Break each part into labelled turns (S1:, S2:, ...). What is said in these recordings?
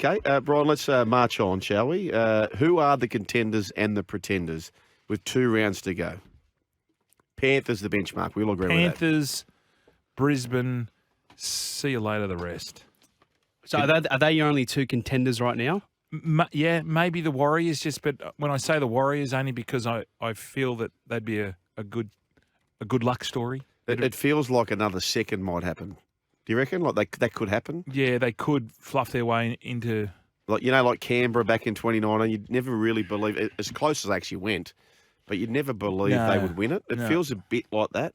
S1: Okay, Brian, let's march on, shall we? Who are the contenders and the pretenders with 2 rounds to go? Panthers, the benchmark. We'll agree with
S2: Panthers, Brisbane, see you later, the rest.
S3: So are they your only 2 contenders right now?
S2: Yeah, maybe the Warriors. But when I say the Warriors, only because I feel that they'd be a good luck story.
S1: It feels like another second might happen. Do you reckon? Like that could happen?
S2: Yeah, they could fluff their way into...
S1: Like Canberra back in 2019, you'd never really believe, as close as they actually went, but you'd never believe they would win it. It feels a bit like that.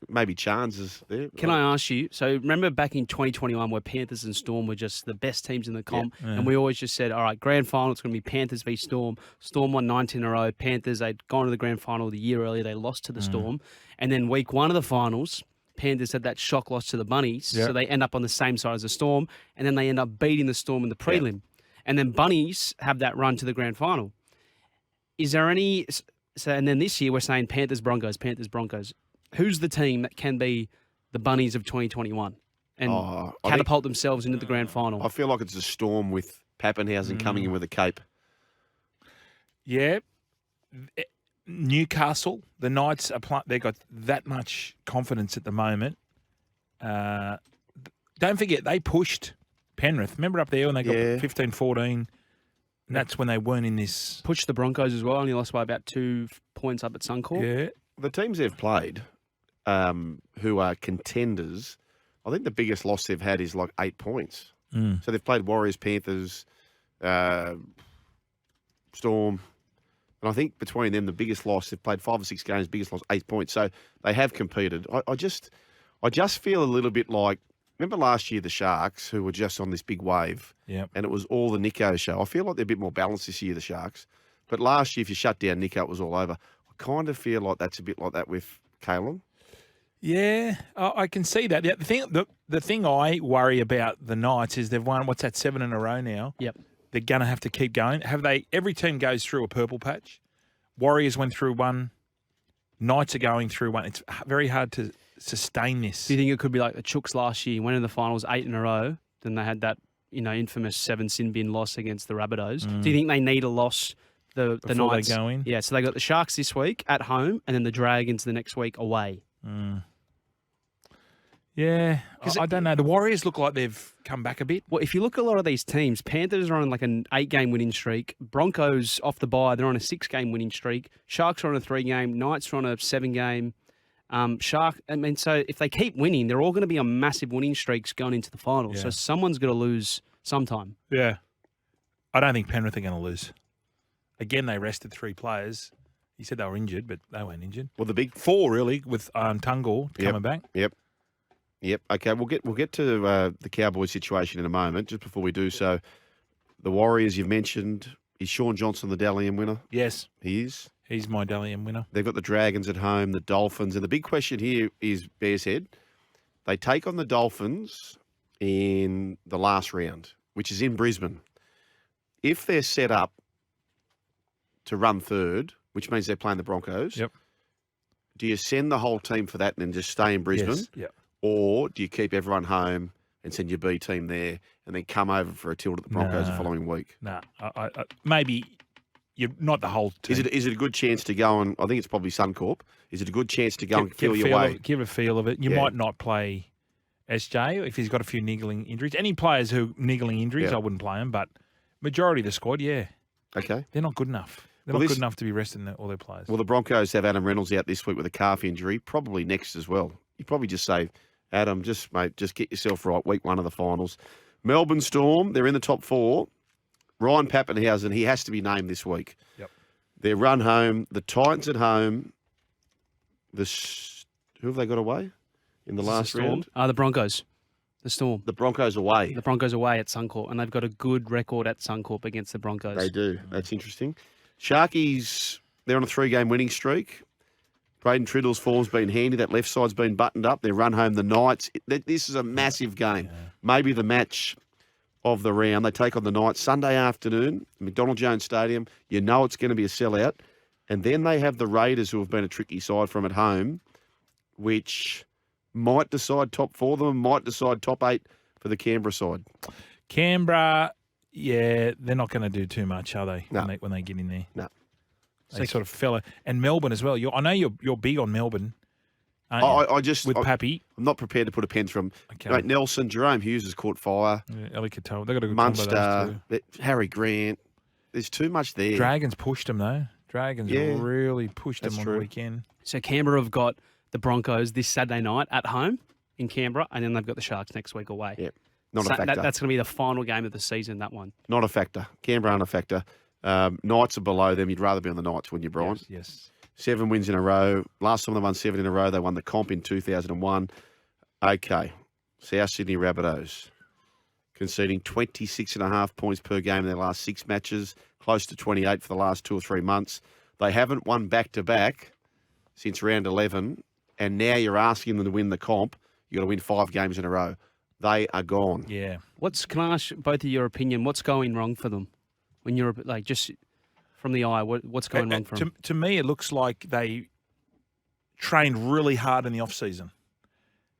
S1: Maybe chances there.
S3: Can I ask you, so remember back in 2021 where Panthers and Storm were just the best teams in the comp, and we always just said, all right, grand final, it's going to be Panthers v Storm. Storm won 19 in a row. Panthers, they'd gone to the grand final the year earlier. They lost to the Storm. And then week 1 of the finals, Panthers had that shock loss to the Bunnies, so they end up on the same side as the Storm, and then they end up beating the Storm in the prelim. And then Bunnies have that run to the grand final. Is there any... So, and then this year we're saying Panthers, Broncos, Panthers, Broncos. Who's the team that can be the Bunnies of 2021 and catapult themselves into the grand final?
S1: I feel like it's a Storm with Pappenhausen coming in with a cape.
S2: Yeah. Newcastle, the Knights, they've got that much confidence at the moment. Don't forget, they pushed Penrith. Remember up there when they got 15-14? And that's when they weren't in this.
S3: Pushed the Broncos as well, only lost by about 2 points up at Suncorp.
S2: Yeah.
S1: The teams they've played, who are contenders, I think the biggest loss they've had is like 8 points. So they've played Warriors, Panthers, Storm. And I think between them, the biggest loss, they've played 5 or 6 games, biggest loss, 8 points. So they have competed. I just feel a little bit like, remember last year, the Sharks, who were just on this big wave, and it was all the Nico show. I feel like they're a bit more balanced this year, the Sharks. But last year, if you shut down Nico, it was all over. I kind of feel like that's a bit like that with Caine.
S2: Yeah, I can see that. The thing I worry about the Knights is they've won, 7 in a row now?
S3: Yep.
S2: They're going to have to keep going. Every team goes through a purple patch. Warriors went through one. Knights are going through one. It's very hard to sustain this.
S3: Do you think it could be like the Chooks last year, went in the finals 8 in a row, then they had that, infamous 7 sin bin loss against the Rabbitohs? Do you think they need a loss, the Knights?
S2: They go in?
S3: Yeah, so they got the Sharks this week at home and then the Dragons the next week away.
S2: Yeah, I don't know. The Warriors look like they've come back a bit.
S3: Well, if you look at a lot of these teams, Panthers are on like an 8-game winning streak. Broncos off the bye, they're on a 6-game winning streak. Sharks are on a 3-game. Knights are on a 7-game. So if they keep winning, they're all going to be on massive winning streaks going into the finals.
S2: Yeah.
S3: So someone's going to lose sometime.
S2: Yeah. I don't think Penrith are going to lose. Again, they rested 3 players. He said they were injured, but they weren't injured.
S1: Well, the big
S2: 4 really with Tungle coming back.
S1: Yep. Okay, we'll get to the Cowboys situation in a moment. Just before we do so, the Warriors you've mentioned, is Sean Johnson the Dally M winner?
S2: Yes.
S1: He is.
S2: He's my Dally M winner.
S1: They've got the Dragons at home, the Dolphins, and the big question here is Bears Head. They take on the Dolphins in the last round, which is in Brisbane. If they're set up to run third, which means they're playing the Broncos, do you send the whole team for that and then just stay in Brisbane?
S2: Yes. Yep.
S1: Or do you keep everyone home and send your B team there and then come over for a tilt at the Broncos the following week?
S2: No, maybe you're not the whole team.
S1: Is it a good chance to go and I think it's probably Suncorp. Is it a good chance to go and feel your way?
S2: Give a feel of it. You might not play SJ if he's got a few niggling injuries. Any players who niggling injuries, I wouldn't play them. But majority of the squad,
S1: okay,
S2: they're not good enough. They're not good enough to be resting all their players.
S1: Well, the Broncos have Adam Reynolds out this week with a calf injury, probably next as well. You probably just say, Adam, just get yourself right. Week 1 of the finals. Melbourne Storm, they're in the top 4. Ryan Pappenhausen, he has to be named this week.
S2: Yep.
S1: Their run home, the Titans at home. Who have they got away in the last round?
S3: The Broncos. The Storm.
S1: The Broncos away.
S3: The Broncos away at Suncorp, and they've got a good record at Suncorp against the Broncos.
S1: They do. That's interesting. Sharkies, they're on a 3-game winning streak. Braden Triddle's form's been handy. That left side's been buttoned up. They run home the Knights. This is a massive game. Yeah. Maybe the match of the round. They take on the Knights Sunday afternoon, McDonald Jones Stadium. You know it's going to be a sellout. And then they have the Raiders, who have been a tricky side from at home, which might decide top 4 of them, might decide top 8 for the Canberra side.
S2: Canberra, Yeah, they're not going to do too much, are they?
S1: No.
S2: When they get in there.
S1: No.
S2: They sort of fell. And Melbourne as well. I know you're big on Melbourne. Aren't you?
S1: I
S2: with Pappy.
S1: I'm not prepared to put a pen from.
S2: Okay.
S1: Mate, Nelson, Jerome Hughes has caught fire.
S2: Yeah, Ellie Katoa. They've got a good combo of
S1: Munster,
S2: those
S1: Harry Grant. There's too much there.
S2: two. Dragons pushed them though. Dragons really pushed them
S1: That's
S2: on
S1: true.
S2: the weekend.
S3: So Canberra have got the Broncos this Saturday night at home in Canberra, and then they've got the Sharks next week away.
S1: Yeah, not
S3: So
S1: a factor.
S3: that's going to be the final game of the season, that one.
S1: Not a factor. Canberra aren't a factor. Knights are below them. You'd rather be on the Knights, wouldn't you, Brian?
S2: Yes.
S1: 7 wins in a row. Last time they won 7 in a row, they won the comp in 2001. Okay. South Sydney Rabbitohs conceding 26.5 points per game in their last 6 matches, close to 28 for the last 2 or 3 months. They haven't won back-to-back since round 11, and now you're asking them to win the comp. You've got to win 5 games in a row. They are gone.
S2: Yeah.
S3: Can I ask both of your opinion? What's going wrong for them? When you're like just from the eye, what's going wrong for them?
S2: To me, it looks like they trained really hard in the off season,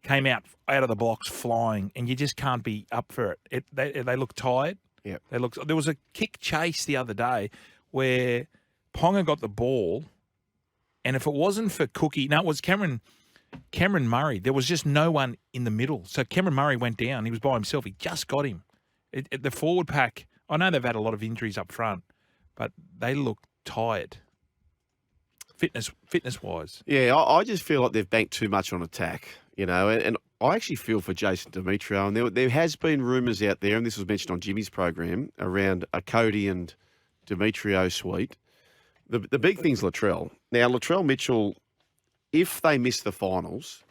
S2: came out of the blocks flying, and you just can't be up for it. They look tired.
S1: Yeah.
S2: There was a kick chase the other day where Ponga got the ball, and if it wasn't for Cookie, no, it was Cameron Murray. There was just no one in the middle, so Cameron Murray went down. He was by himself. He just got him. The forward pack. I know they've had a lot of injuries up front, but they look tired, fitness-wise.
S1: Yeah, I just feel like they've banked too much on attack, and I actually feel for Jason Demetriou. And there has been rumours out there, and this was mentioned on Jimmy's program, around a Cody and Demetriou suite. The big thing's Latrell. Now, Latrell Mitchell, if they miss the finals,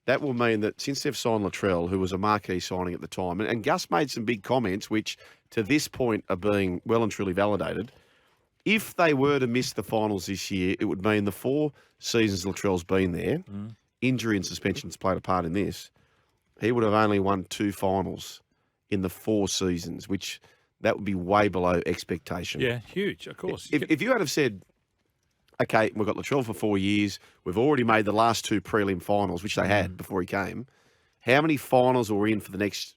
S1: that will mean that since they've signed Latrell, who was a marquee signing at the time, and Gus made some big comments, which to this point are being well and truly validated. If they were to miss the finals this year, it would mean the 4 seasons Latrell's been there, injury and suspensions played a part in this, he would have only won 2 finals in the 4 seasons, which that would be way below expectation.
S2: Yeah, huge, of course.
S1: If you had have said, okay, we've got Latrell for 4 years, we've already made the last 2 prelim finals, which they had before he came, how many finals are we in for the next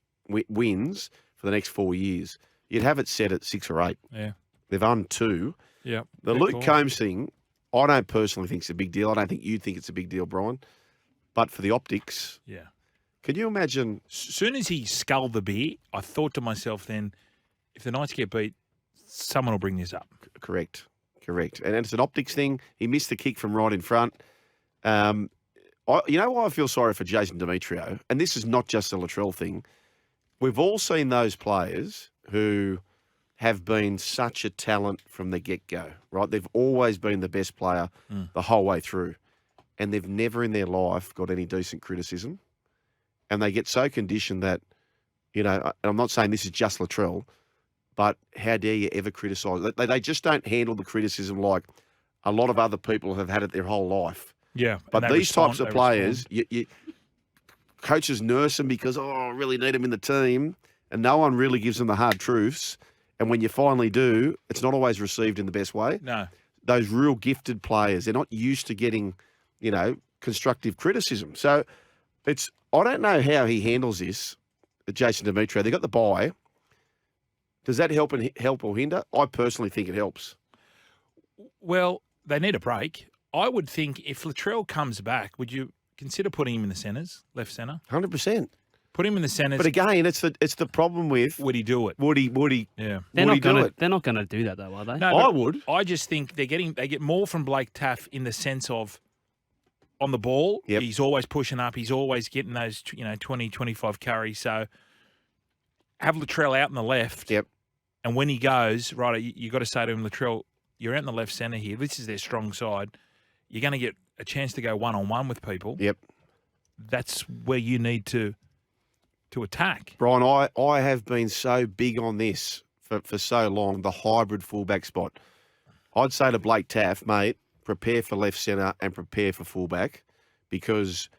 S1: wins for the next 4 years? You'd have it set at 6 or 8.
S2: Yeah.
S1: They've won 2.
S2: Yeah.
S1: The Luke Combs thing, I don't personally think it's a big deal. I don't think you'd think it's a big deal, Brian. But for the optics,
S2: Yeah.
S1: can you imagine?
S2: As soon as he sculled the beer, I thought to myself then, if the Knights get beat, someone will bring this up.
S1: Correct. And it's an optics thing. He missed the kick from right in front. You know why I feel sorry for Jason Demetriou? And this is not just a Latrell thing. We've all seen those players who have been such a talent from the get-go, right? They've always been the best player the whole way through. And they've never in their life got any decent criticism. And they get so conditioned that, and I'm not saying this is just Latrell, but how dare you ever criticise? They just don't handle the criticism like a lot of other people have had it their whole life.
S2: Yeah.
S1: But these types of players, coaches nurse them because, I really need them in the team, and no one really gives them the hard truths. And when you finally do, it's not always received in the best way.
S2: No.
S1: Those real gifted players, they're not used to getting, constructive criticism. So I don't know how he handles this, Jason Demetriou. They got the bye. Does that help or hinder? I personally think it helps.
S2: Well, they need a break. I would think if Latrell comes back, would you consider putting him in the centres, left centre?
S1: 100%.
S2: Put him in the centres.
S1: But again, it's the problem with
S2: would he do it?
S1: Would he?
S2: Yeah.
S3: They're
S1: Would he
S3: not going
S1: do
S3: to.
S1: it?
S3: They're not going to do that though, are they?
S2: No,
S1: I
S2: but
S1: would.
S2: I just think they get more from Blake Taff in the sense of on the ball.
S1: Yep.
S2: He's always pushing up. He's always getting those 20, 25 carries. So have Latrell out on the left.
S1: Yep.
S2: And when he goes, right, you got to say to him, Latrell, you're out in the left centre here. This is their strong side. You're going to get a chance to go one-on-one with people.
S1: Yep.
S2: That's where you need to attack.
S1: Brian, I have been so big on this for so long, the hybrid fullback spot. I'd say to Blake Taff, mate, prepare for left centre and prepare for fullback because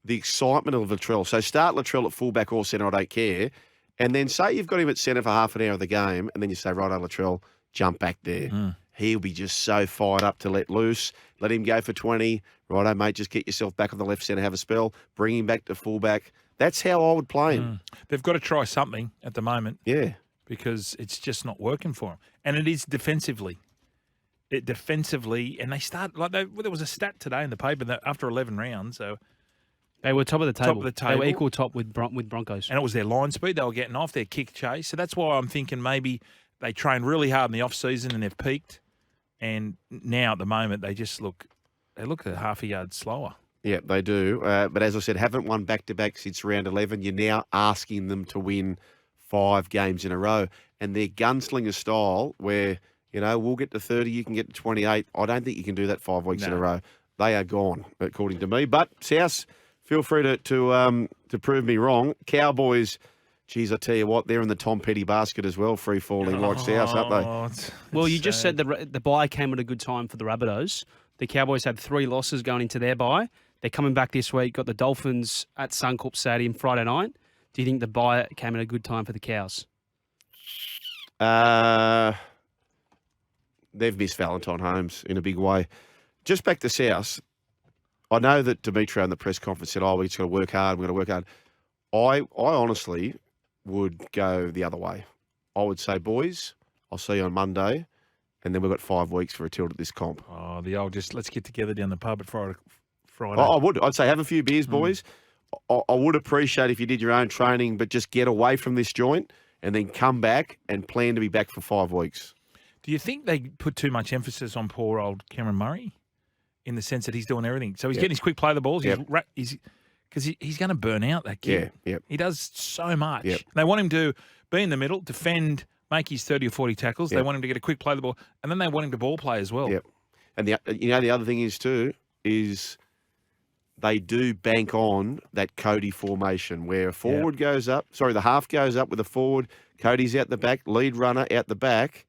S1: the excitement of Latrell. So start Latrell at fullback or centre, I don't care. And then say you've got him at centre for half an hour of the game and then you say, righto, Latrell, jump back there. He'll be just so fired up to let loose. Let him go for 20. Righto, mate, just get yourself back on the left centre, have a spell. Bring him back to fullback. That's how I would play him.
S2: They've got to try something at the moment.
S1: Yeah.
S2: because it's just not working for them. And it is defensively. And they start like there was a stat today in the paper that after 11 rounds, so
S3: They were top of the table.
S2: Top of the
S3: They were
S2: table.
S3: equal top with Broncos.
S2: and it was their line speed. They were getting off their kick chase. So that's why I'm thinking maybe they trained really hard in the off season and they've peaked. And now at the moment they look a half a yard slower.
S1: Yeah, they do. But as I said, haven't won back-to-back since round 11. You're now asking them to win 5 games in a row. And their gunslinger style where, we'll get to 30, you can get to 28. I don't think you can do that 5 weeks in a row. They are gone, according to me. But, South, feel free to prove me wrong. Cowboys, geez, I tell you what, they're in the Tom Petty basket as well, free-falling like South, aren't they?
S3: Well, you just said the bye came at a good time for the Rabbitohs. The Cowboys had 3 losses going into their bye. They're coming back this week, got the Dolphins at Suncorp Stadium Friday night. Do you think the bye came at a good time for the Cows?
S1: They've missed Valentine Holmes in a big way. Just back to South, I know that Demetrio in the press conference said, we just got to work hard, we've got to work hard. I honestly would go the other way. I would say, boys, I'll see you on Monday, and then we've got 5 weeks for a tilt at this comp.
S2: Oh, the old let's get together down the pub at Friday.
S1: I would. I'd say have a few beers, boys. I would appreciate if you did your own training, but just get away from this joint and then come back and plan to be back for 5 weeks.
S2: Do you think they put too much emphasis on poor old Cameron Murray in the sense that he's doing everything? So he's getting his quick play of the balls. Because he's going to burn out, that kid.
S1: Yeah.
S2: He does so much.
S1: Yep.
S2: They want him to be in the middle, defend, make his 30 or 40 tackles. They want him to get a quick play of the ball, and then they want him to ball play as well.
S1: Yep. And the other thing is too is they do bank on that Cody formation where a forward goes up. Sorry, the half goes up with a forward. Cody's out the back, lead runner out the back.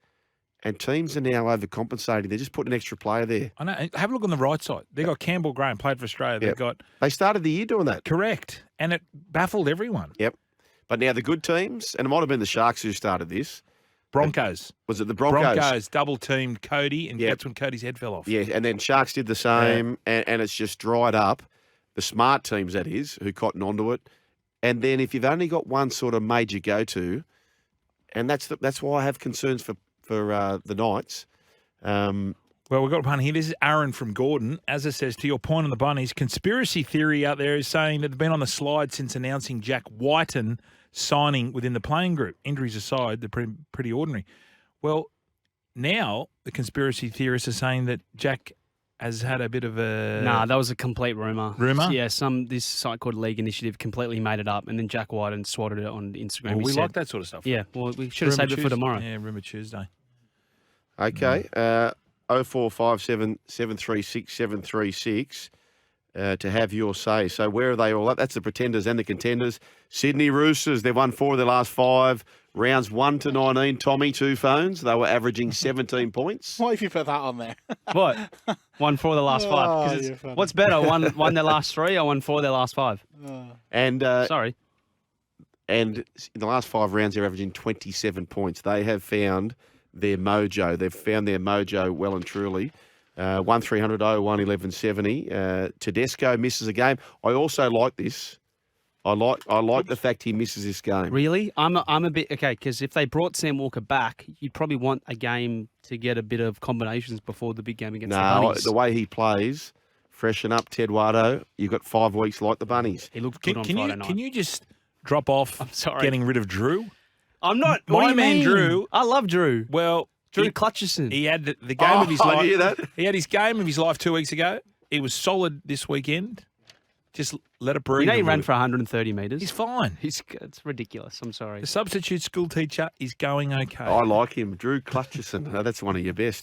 S1: And teams are now overcompensating. They're just putting an extra player there.
S2: I know. Have a look on the right side. They've got Campbell Graham, played for Australia.
S1: They started the year doing that.
S2: Correct. And it baffled everyone.
S1: Yep. But now the good teams, and it might have been the Sharks who started this.
S2: Broncos.
S1: Was it the Broncos?
S2: Broncos double-teamed Cody, and that's when Cody's head fell off.
S1: Yeah, and then Sharks did the same, and it's just dried up. The smart teams, that is, who cotton onto it. And then if you've only got one sort of major go-to, and that's why I have concerns for the Knights.
S2: Well, we've got one here. This is Aaron from Gordon. As it says, to your point on the Bunnies, conspiracy theory out there is saying that they've been on the slide since announcing Jack Whiten signing within the playing group. Injuries aside, they're pretty ordinary. Well, now the conspiracy theorists are saying that Jack has had a bit of a...
S3: Nah, that was a complete rumour.
S2: Rumour?
S3: Yeah, this site called League Initiative completely made it up, and then Jack Whiten swatted it on Instagram.
S2: Well, we like that sort of stuff.
S3: Yeah, well, we should have saved it for tomorrow.
S2: Yeah, Rumour Tuesday.
S1: Okay. 0457 736 736 to have your say. So where are they all at? That's the Pretenders and the Contenders. Sydney Roosters, they've won 4 of their last 5. Rounds 1 to 19, Tommy, 2 phones. They were averaging 17 points.
S4: What if you put that on there?
S3: What? Won 4 of the last 5. 'Cause
S4: you're funny.
S3: what's better, won their last 3 or won 4 of their last 5?
S1: And
S3: Sorry.
S1: And in the last 5 rounds, they're averaging 27 points. They have found their mojo. They've found their mojo well and truly. 1300 01 1170. Tedesco misses a game. I also like this. I like the fact he misses this game.
S3: Really? I'm a bit... Okay, because if they brought Sam Walker back, you'd probably want a game to get a bit of combinations before the big game against the Bunnies.
S1: The way he plays, freshen up, Ted Wardo. You've got 5 weeks like the Bunnies.
S3: He looked good on Friday night.
S2: Can you just drop off getting rid of Drew?
S3: I'm not...
S2: My
S3: what do you
S2: man
S3: mean?
S2: Drew...
S3: I love Drew.
S2: Well...
S3: Drew Clutcherson.
S2: He had the game of his life.
S1: I hear that.
S2: He had his game of his life 2 weeks ago. He was solid this weekend. Just let it breathe.
S3: You know he ran for 130 metres.
S2: He's fine.
S3: It's ridiculous. I'm sorry.
S2: The substitute school teacher is going okay.
S1: I like him. Drew Clutcherson. That's one of your best.